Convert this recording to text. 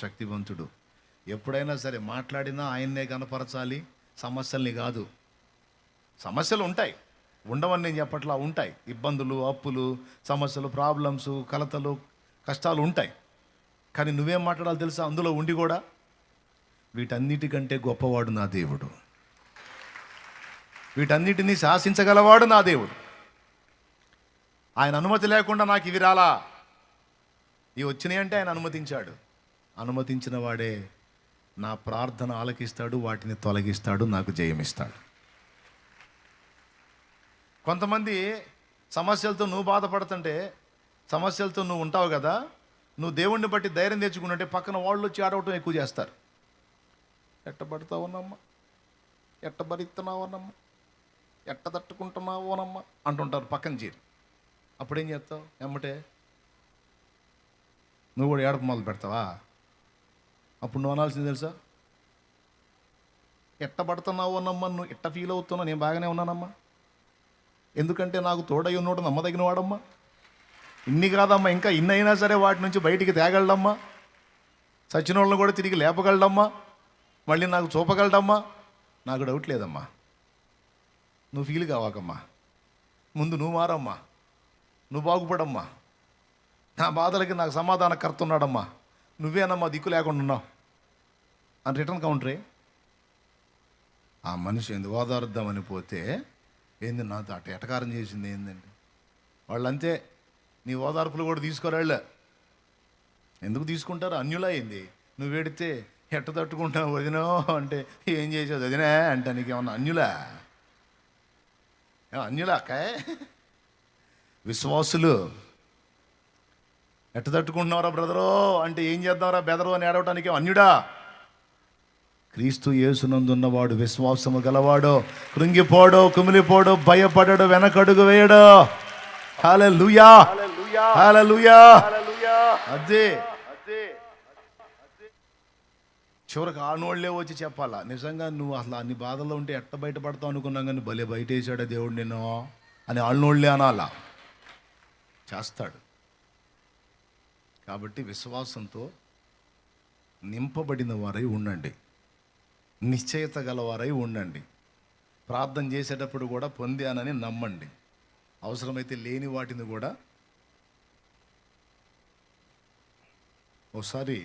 శక్తివంతుడు. ఎప్పుడైనా సరే మాట్లాడినా ఆయన్నే కనపరచాలి, సమస్యల్ని కాదు. సమస్యలు ఉంటాయి, ఉండవని నేను చెప్పట్లా, ఉంటాయి. ఇబ్బందులు, అప్పులు, సమస్యలు, ప్రాబ్లమ్స్, కలతలు, కష్టాలు ఉంటాయి. కానీ నువ్వేం మాట్లాడాలి తెలుసా? అందులో ఉండి కూడా వీటన్నిటికంటే గొప్పవాడు నా దేవుడు, వీటన్నిటినీ శాసించగలవాడు నా దేవుడు. ఆయన అనుమతి లేకుండా నాకు ఇవి రాలా, ఇవి వచ్చినాయి అంటే ఆయన అనుమతించాడు. అనుమతించిన వాడే నా ప్రార్థన ఆలకిస్తాడు, వాటిని తొలగిస్తాడు, నాకు జయమిస్తాడు. కొంతమంది సమస్యలతో నువ్వు బాధపడుతుంటే, సమస్యలతో నువ్వు ఉంటావు కదా, నువ్వు దేవుణ్ణి బట్టి ధైర్యం తెచ్చుకుంటుంటే పక్కన వాళ్ళు వచ్చి ఆడవటం ఎక్కువ చేస్తారు. ఎట్టబడతావునమ్మా, ఎట్ట భరిస్తున్నావునమ్మా, ఎట్ట తట్టుకుంటున్నావునమ్మా అంటుంటారు పక్కన చేరి. అప్పుడేం చేస్తావు? ఎమ్మటే నువ్వు కూడా ఏడప మొదలు పెడతావా? అప్పుడు నువ్వు అనాల్సింది తెలుసా? ఎట్ట పడుతున్నావు అన్నమ్మా, నువ్వు ఎట్ట ఫీల్ అవుతున్నావు, నేను బాగానే ఉన్నానమ్మా, ఎందుకంటే నాకు తోడై ఉన్నోడు నమ్మదగిన వాడమ్మా. ఇన్ని కాదమ్మా, ఇంకా ఇన్ని అయినా సరే వాటి నుంచి బయటికి తేగలడమ్మా, చచ్చిన వాళ్ళని కూడా తిరిగి లేపగలడమ్మా, మళ్ళీ నాకు చూపగలడమ్మా. నాకు డౌట్ లేదమ్మా, నువ్వు ఫీల్ కావాకమ్మా, ముందు నువ్వు మారమ్మా, నువ్వు బాగుపడమ్మా. నా బాధలకి నాకు సమాధానకర్త ఉన్నాడమ్మా, నువ్వేనమ్మా దిక్కు లేకుండా ఉన్నావు అని రిటర్న్ కౌంటరే. ఆ మనిషి ఎందుకు ఓదారుద్దామని పోతే ఏంది నాతో అటు ఎటకారం చేసింది ఏందండి? వాళ్ళంతే, నీ ఓదార్పులు కూడా తీసుకోరాళ్ళ. ఎందుకు తీసుకుంటారు? అన్యులా అయింది. నువ్వు పెడితే ఎట్ట తట్టుకుంటావు వదినో అంటే, ఏం చేసేది వదినా అంటే నీకేమన్నా అన్యులా? అన్యులా అక్కాయ్? విశ్వాసులు ఎట్ట తట్టుకుంటున్నారా బ్రదరో అంటే, ఏం చేద్దాంరా బెదరు అని ఏడవటానికి అన్యుడా? క్రీస్తు యేసునందున్నవాడు విశ్వాసము గలవాడు, కృంగిపోడు, కుమిలిపోడు, భయపడడు, వెనకడుగు వేయడు. హల్లెలూయా, హల్లెలూయా. అదే చివరికి ఆనోళ్లే వచ్చి చెప్పాలా, నిజంగా నువ్వు అసలు అన్ని బాధల్లో ఉంటే ఎట్ట బయటపడతావు అనుకున్నాం, కానీ భలే బయట వేసాడా దేవుడు నిన్ను అని ఆనోళ్లే అనాలా. చేస్తాడు. కాబట్టి విశ్వాసంతో నింపబడిన వారై ఉండండి, నిశ్చయత గలవారై ఉండండి. ప్రార్థన చేసేటప్పుడు కూడా పొందానని నమ్మండి. అవసరమైతే లేని వాటిని కూడా. ఒకసారి